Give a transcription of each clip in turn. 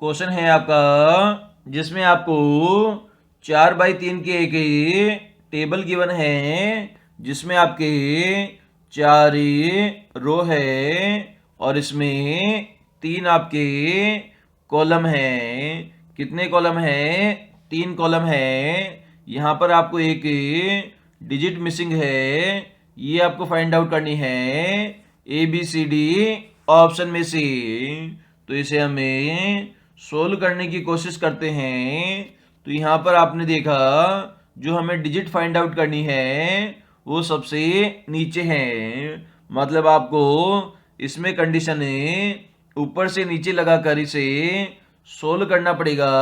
Question है आपका जिसमें आपको 4/3 की एक टेबल गिवन है जिसमें आपके 4 रो है और इसमें 3 आपके कॉलम है। कितने कॉलम है? 3 कॉलम है। यहाँ पर आपको एक डिजिट मिसिंग है, ये आपको फाइंड आउट करनी है ABCD ऑप्शन में से। तो इसे हमें सोल्व करने की कोशिश करते हैं। तो यहाँ पर आपने देखा जो हमें डिजिट फाइंड आउट करनी है वो सबसे नीचे है। मतलब आपको इसमें कंडीशन ऊपर से नीचे लगाकर इसे सोल्व करना पड़ेगा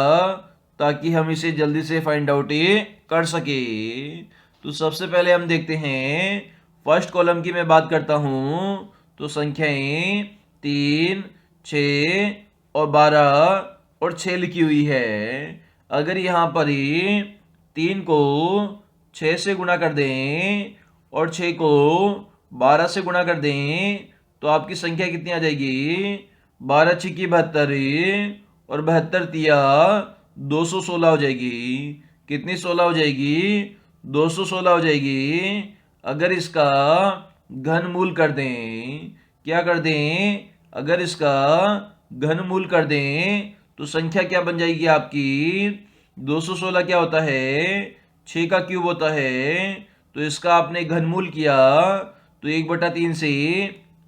ताकि हम इसे जल्दी से फाइंड आउट कर सके। तो सबसे पहले हम देखते हैं फर्स्ट कॉलम की मैं बात करता हूँ तो संख्याएं 3, 6 और 12 और 6 लिखी हुई है। अगर यहाँ पर 3 को 6 से गुणा कर दें और 6 को 12 से गुणा कर दें तो आपकी संख्या कितनी आ जाएगी? 12 छिकी 72 और 72 तिया 216 हो जाएगी। कितनी 16 हो जाएगी? 216 हो जाएगी। अगर इसका घनमूल कर दें, क्या कर दें? अगर इसका घनमूल कर दें तो संख्या क्या बन जाएगी आपकी? 216 क्या होता है? 6 का क्यूब होता है। तो इसका आपने घनमूल किया तो 1/3 से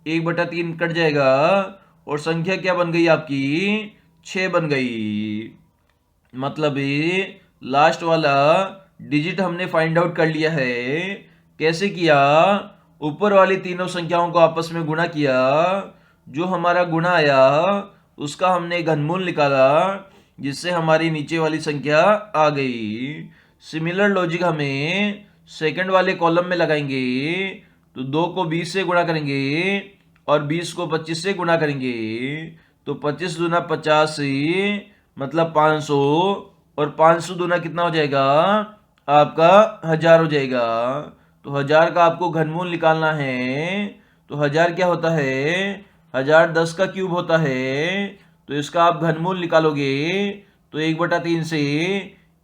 1/3 कट जाएगा और संख्या क्या बन गई आपकी? 6 बन गई। मतलब ये लास्ट वाला डिजिट हमने फाइंड आउट कर लिया है। कैसे किया? ऊपर वाली तीनों संख्याओं को आपस में गुणा किया, जो हमारा गुणा आया उसका हमने घनमूल निकाला जिससे हमारी नीचे वाली संख्या आ गई। सिमिलर लॉजिक हमें सेकंड वाले कॉलम में लगाएंगे। तो 2 को 20 से गुणा करेंगे और 20 को 25 से गुणा करेंगे तो 25 दूना 50 मतलब 500 और 500 दूना कितना हो जाएगा? आपका 1000 हो जाएगा। तो 1000 का आपको घनमूल निकालना है। तो 1000 क्या होता है? 1000 10 का क्यूब होता है। तो इसका आप घनमूल निकालोगे तो 1/3 से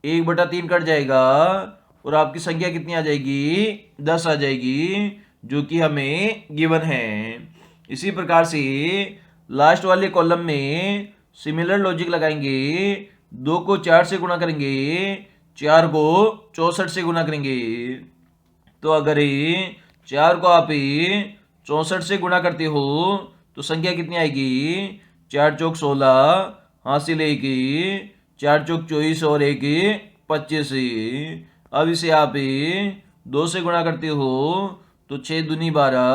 1/3 कट जाएगा और आपकी संख्या कितनी आ जाएगी? 10 आ जाएगी, जो कि हमें गिवन है। इसी प्रकार से लास्ट वाले कॉलम में सिमिलर लॉजिक लगाएंगे। 2 को 4 से गुणा करेंगे, 4 को 64 से गुणा करेंगे। तो अगर 4 को आप 64 से गुणा करते हो तो संख्या कितनी आएगी? 4 चौक 16 हासिल 1, 4 चौक 24 और 1 25। अब इसे आप 2 से गुणा करते हो तो 6 दूनी 12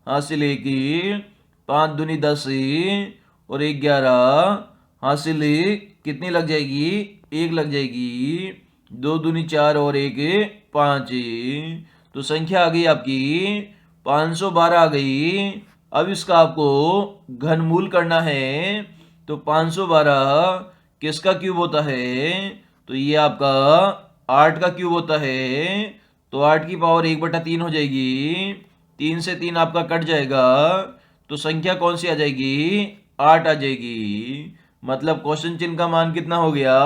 हासिल 1, 5 दूनी 10 और 1 11 हासिल कितनी लग जाएगी? 1 लग जाएगी। 2 दूनी 4 और 1 5। तो संख्या आ गई आपकी 512 आ गई। अब इसका आपको घनमूल करना है। तो 512 किसका क्यूब होता है? तो ये आपका 8 का क्यूब होता है। तो 8 की पावर 1/3 हो जाएगी। 3 से 3 आपका कट जाएगा तो संख्या कौन सी आ जाएगी? 8 आ जाएगी। मतलब क्वेश्चन चिन्ह का मान कितना हो गया?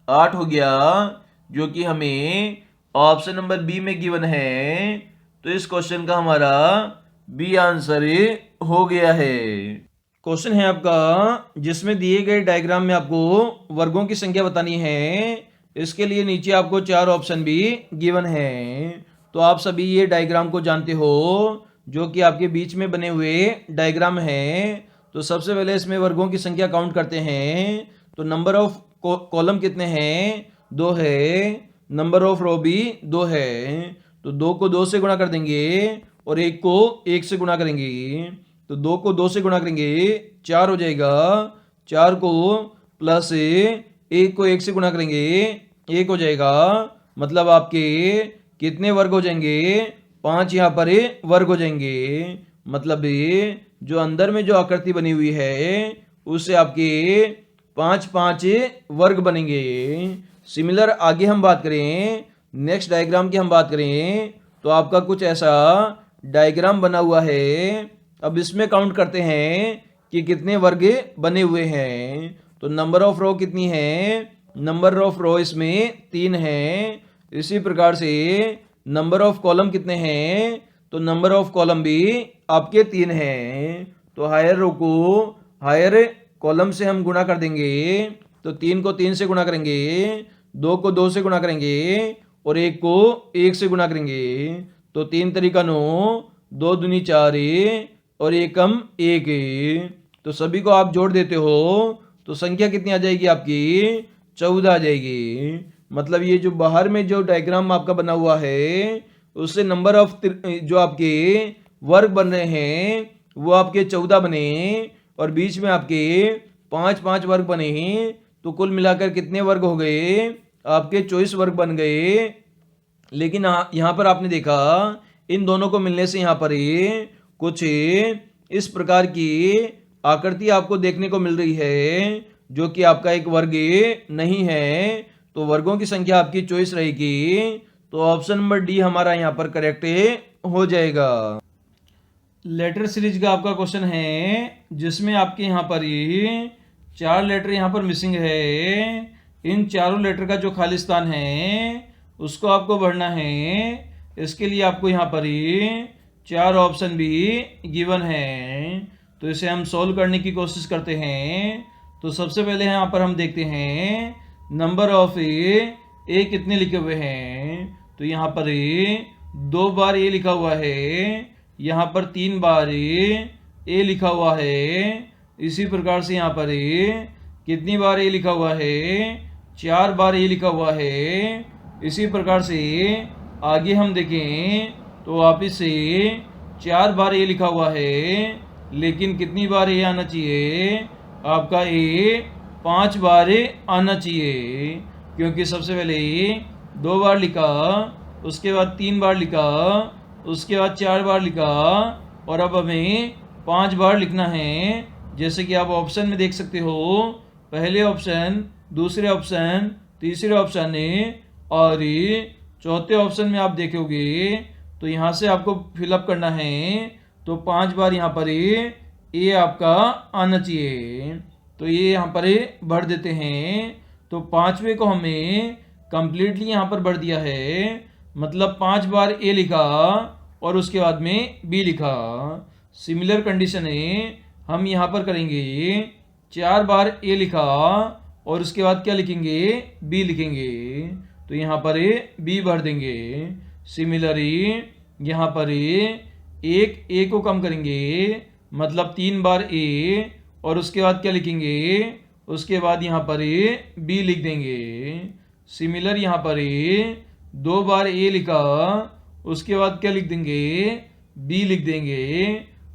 8 हो गया, जो कि हमें ऑप्शन नंबर बी में गिवन है। तो इस क्वेश्चन का हमारा बी आंसर हो गया है। क्वेश्चन है आपका जिसमें दिए गए डायग्राम में आपको वर्गों की संख्या बतानी है। इसके लिए नीचे आपको 4 ऑप्शन भी गिवन है। तो आप सभी ये डायग्राम को जानते हो, जो कि आपके बीच में बने हुए डायग्राम है। तो सबसे पहले इसमें वर्गों की संख्या काउंट करते हैं। तो नंबर ऑफ कॉलम कितने हैं? 2 है। नंबर ऑफ रो भी 2 है। तो 2 को 2 से गुणा कर देंगे और 1 को 1 से गुणा करेंगे। तो 2 को 2 से गुणा करेंगे 4 हो जाएगा। 4 को प्लस 1 को 1 से गुणा करेंगे 1 हो जाएगा। मतलब आपके कितने वर्ग हो जाएंगे? 5 यहाँ पर वर्ग हो जाएंगे। मतलब जो अंदर में जो आकृति बनी हुई है उससे आपके 5 वर्ग बनेंगे। सिमिलर आगे हम बात करें, नेक्स्ट डायग्राम की हम बात करें तो आपका कुछ ऐसा डायग्राम बना हुआ है। अब इसमें काउंट करते हैं कि कितने वर्ग बने हुए हैं। तो नंबर ऑफ रो कितनी है, नंबर ऑफ रो इसमें 3 है। इसी प्रकार से नंबर ऑफ कॉलम कितने हैं, तो नंबर ऑफ कॉलम भी आपके 3 हैं। तो हायर रो को हायर कॉलम से हम गुणा कर देंगे, तो 3 को 3 से गुणा करेंगे, 2 को 2 से गुणा करेंगे और 1 को 1 से गुणा करेंगे। तो 3 तरीका 9, 2 दूनी 4 और 1 कम 1। तो सभी को आप जोड़ देते हो तो संख्या कितनी आ जाएगी आपकी, 14 आ जाएगी। मतलब ये जो बाहर में जो डायग्राम आपका बना हुआ है उससे नंबर ऑफ जो आपके वर्ग बन रहे हैं वो आपके 14 बने और बीच में आपके 5-5 वर्ग बने। तो कुल मिलाकर कितने वर्ग हो गए, आपके 24 वर्ग बन गए। लेकिन यहाँ पर आपने देखा इन दोनों को मिलने से यहाँ पर कुछ इस प्रकार की आकृति आपको देखने को मिल रही है जो कि आपका एक वर्ग नहीं है। तो वर्गों की संख्या आपकी 24 रहेगी। तो ऑप्शन नंबर डी हमारा यहाँ पर करेक्ट हो जाएगा। लेटर सीरीज का आपका क्वेश्चन है जिसमें आपके यहाँ पर 4 लेटर यहाँ पर मिसिंग है। इन चारों लेटर का जो खाली स्थान है उसको आपको भरना है। इसके लिए आपको यहाँ पर 4 ऑप्शन भी गिवन है। तो इसे हम सॉल्व करने की कोशिश करते हैं। तो सबसे पहले यहाँ पर हम देखते हैं नंबर ऑफ ए कितने लिखे हुए हैं। तो यहाँ पर 2 बार ए लिखा हुआ है, यहाँ पर 3 बार ए लिखा हुआ है। इसी प्रकार से यहाँ पर कितनी बार ए लिखा हुआ है, 4 बार ए लिखा हुआ है। इसी प्रकार से आगे हम देखें तो वापिस से 4 बार ए लिखा हुआ है, लेकिन कितनी बार ए आना चाहिए, आपका ए 5 बार आना चाहिए। क्योंकि सबसे पहले 2 बार लिखा, उसके बाद 3 बार लिखा, उसके बाद 4 बार लिखा और अब हमें 5 बार लिखना है। जैसे कि आप ऑप्शन में देख सकते हो, पहले ऑप्शन, दूसरे ऑप्शन, तीसरे ऑप्शन और चौथे ऑप्शन में आप देखोगे तो यहाँ से आपको फिलअप करना है। तो 5 बार यहाँ पर ए आपका आना चाहिए। तो ये यहाँ पर भर देते हैं। तो 5वें को हमें कंप्लीटली यहाँ पर भर दिया है। मतलब 5 बार ए लिखा और उसके बाद में बी लिखा। सिमिलर कंडीशन है हम यहाँ पर करेंगे, 4 बार ए लिखा और उसके बाद क्या लिखेंगे, बी लिखेंगे। तो यहाँ पर बी भर देंगे। सिमिलरली यहाँ पर एक ए को कम करेंगे, मतलब 3 बार ए और उसके बाद क्या लिखेंगे, उसके बाद यहाँ पर बी लिख देंगे। सिमिलर यहाँ पर 2 बार ए लिखा, उसके बाद क्या लिख देंगे, बी लिख देंगे।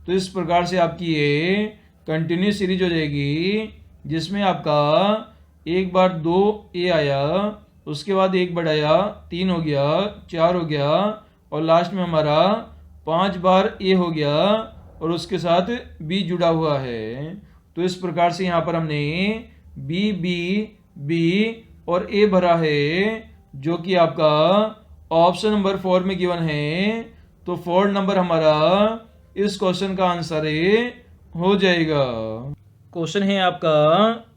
तो इस प्रकार से आपकी ये कंटिन्यूस सीरीज हो जाएगी जिसमें आपका 1 बार 2 ए आया, उसके बाद 1 बढ़ाया 3 हो गया, 4 हो गया और लास्ट में हमारा 5 बार ए हो गया और उसके साथ बी जुड़ा हुआ है। तो इस प्रकार से यहाँ पर हमने बी बी बी और ए भरा है जो कि आपका ऑप्शन नंबर 4 में गिवन है। तो 4 नंबर हमारा इस क्वेश्चन का आंसर हो जाएगा। क्वेश्चन है आपका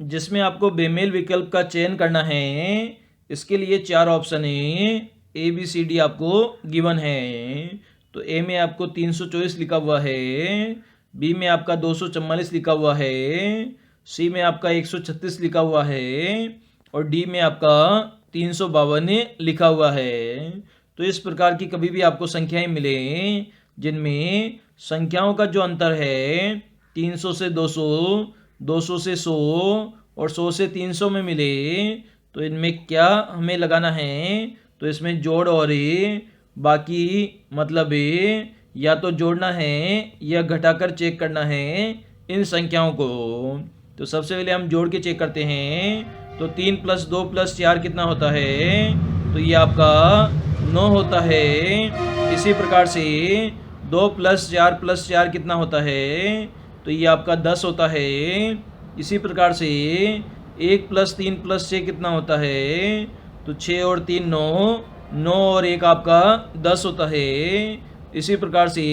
जिसमें आपको बेमेल विकल्प का चयन करना है। इसके लिए 4 ऑप्शन है, ए बी सी डी आपको गिवन है। तो ए में आपको 324 लिखा हुआ है, बी में आपका 244 लिखा हुआ है, सी में आपका 136 लिखा हुआ है और डी में आपका 352 लिखा हुआ है। तो इस प्रकार की कभी भी आपको संख्याएं मिले जिनमें संख्याओं का जो अंतर है 300 से 200, 200 से 100 और 100 से 300 में मिले, तो इनमें क्या हमें लगाना है, तो इसमें जोड़ और बाकी मतलब या तो जोड़ना है या घटाकर चेक करना है इन संख्याओं को। तो सबसे पहले हम जोड़ के चेक करते हैं। तो 3 + 2 + 4 कितना होता है, तो ये आपका 9 होता है। इसी प्रकार से 2 + 4 + 4 कितना होता है, तो ये आपका 10 होता है। इसी प्रकार से 1 + 3 + 6 कितना होता है, तो 6 और 3 9, 9 और 1 आपका 10 होता है। इसी प्रकार से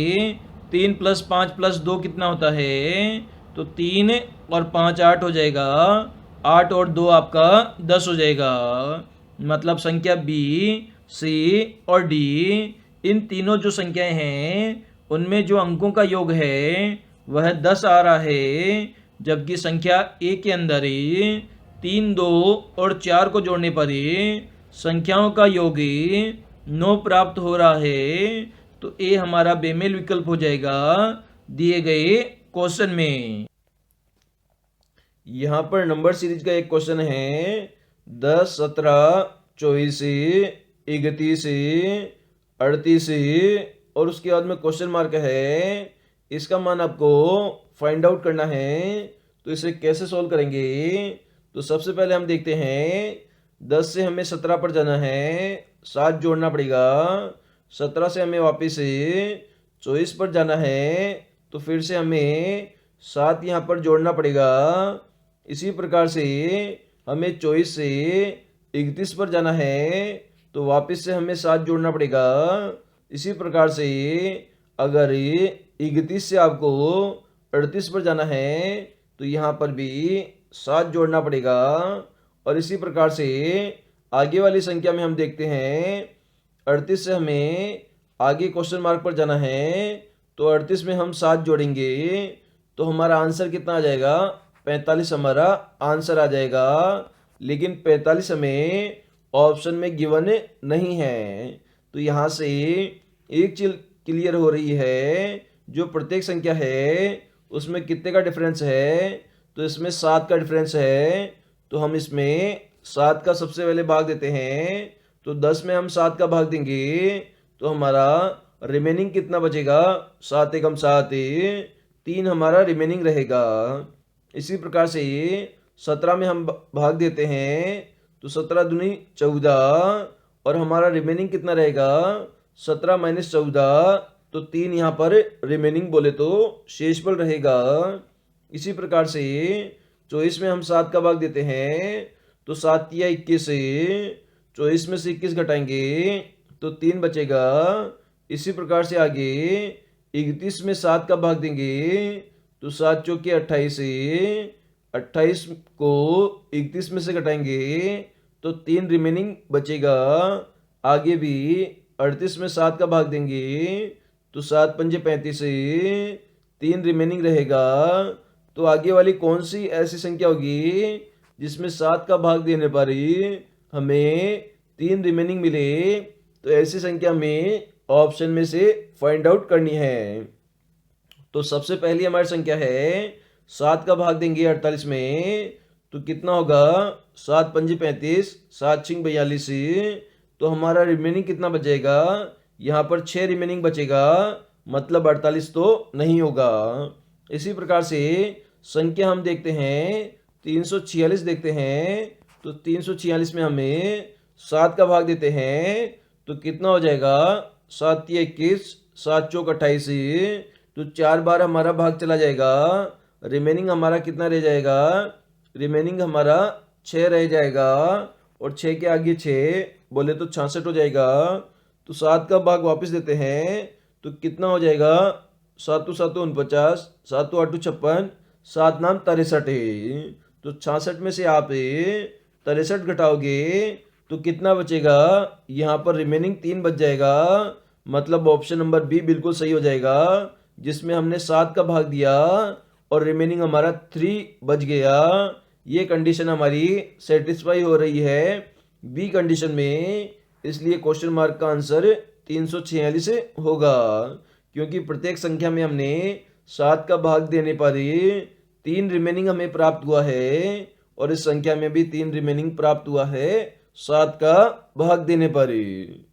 3 + 5 + 2 कितना होता है, तो 3 और 5 8 हो जाएगा 8 और 2 आपका 10 हो जाएगा। मतलब संख्या बी, सी और डी, इन तीनों जो संख्याएं हैं उनमें जो अंकों का योग है वह 10 आ रहा है, जबकि संख्या ए के अंदर ही 3, 2 और 4 को जोड़ने पर ही संख्याओं का योग 9 प्राप्त हो रहा है। तो ए हमारा बेमेल विकल्प हो जाएगा दिए गए क्वेश्चन में। यहां पर नंबर सीरीज का एक क्वेश्चन है 10, 17, 24, 31, 38 और उसके बाद में क्वेश्चन मार्क है। इसका मान आपको फाइंड आउट करना है। तो इसे कैसे सोल्व करेंगे? तो सबसे पहले हम देखते हैं 10 से हमें 17 पर जाना है, 7 जोड़ना पड़ेगा। 17 से हमें वापस 24 पर जाना है, तो फिर से हमें 7 यहाँ पर जोड़ना पड़ेगा। इसी प्रकार से हमें 24 से 31 पर जाना है, तो वापस से हमें 7 जोड़ना पड़ेगा। इसी प्रकार से अगर 31 से आपको 38 पर जाना है, तो यहाँ पर भी 7 जोड़ना पड़ेगा। और इसी प्रकार से आगे वाली संख्या में हम देखते हैं 38 से हमें आगे क्वेश्चन मार्क पर जाना है, तो 38 में हम 7 जोड़ेंगे, तो हमारा आंसर कितना आ जाएगा? 45 हमारा आंसर आ जाएगा। लेकिन 45 हमें ऑप्शन में गिवन नहीं है। तो यहाँ से एक चीज क्लियर हो रही है, जो प्रत्येक संख्या है उसमें कितने का डिफरेंस है? तो इसमें 7 का डिफरेंस है। तो हम इसमें 7 का सबसे पहले भाग देते हैं। तो 10 में हम 7 का भाग देंगे, तो हमारा रिमेनिंग कितना बचेगा? 7 एकम 7, 3 हमारा रिमेनिंग रहेगा। इसी प्रकार से 17 में हम भाग देते हैं, तो 17 दूनी 14 और हमारा रिमेनिंग कितना रहेगा? 17 माइनस 14, तो 3 यहाँ पर रिमेनिंग बोले तो शेषफल रहेगा। इसी प्रकार से 24 में हम 7 का भाग देते हैं, तो 7 या 21, 24 में से 21 घटाएंगे तो 3 बचेगा। इसी प्रकार से आगे 31 में 7 का भाग देंगे, तो 7 चौके 28, 28 को 31 में से घटाएंगे तो 3 रिमेनिंग बचेगा। आगे भी 38 में 7 का भाग देंगे, तो 7 पंजे 35, 3 रिमेनिंग रहेगा। तो आगे वाली कौन सी ऐसी संख्या होगी जिसमें 7 का भाग देने पर ही हमें 3 रिमेनिंग मिले? तो ऐसी संख्या में ऑप्शन में से फाइंड आउट करनी है। तो सबसे पहली हमारी संख्या है 7 का भाग देंगे 48 में, तो कितना होगा? 7 पंजे 35, 7 छिंग 42, तो हमारा रिमेनिंग कितना बचेगा? यहाँ पर 6 रिमेनिंग बचेगा, मतलब 48 तो नहीं होगा। इसी प्रकार से संख्या हम देखते हैं 346 देखते हैं, तो 346 में हमें 7 का भाग देते हैं, तो कितना हो जाएगा? 7 या 21, 7 चौक 28, तो 4 बार हमारा भाग चला जाएगा। रिमेनिंग हमारा कितना रह जाएगा? रिमेनिंग हमारा 6 रह जाएगा, और 6 के आगे 6 बोले तो 66 हो जाएगा। तो 7 का भाग वापस देते हैं, तो कितना हो जाएगा? 7 7 49, 7 8 56, 7 नाम 63। तो 66 में से आप 63 घटाओगे तो कितना बचेगा? यहाँ पर रिमेनिंग 3 बच जाएगा, मतलब ऑप्शन नंबर बी बिल्कुल सही हो जाएगा, जिसमें हमने 7 का भाग दिया और रिमेनिंग हमारा 3 बच गया। ये कंडीशन हमारी सेटिस्फाई हो रही है बी कंडीशन में, इसलिए क्वेश्चन मार्क का आंसर 346 होगा, क्योंकि प्रत्येक संख्या में हमने 7 का भाग देने पर ही 3 रिमेनिंग हमें प्राप्त हुआ है, और इस संख्या में भी 3 रिमेनिंग प्राप्त हुआ है 7 का भाग देने पर ही।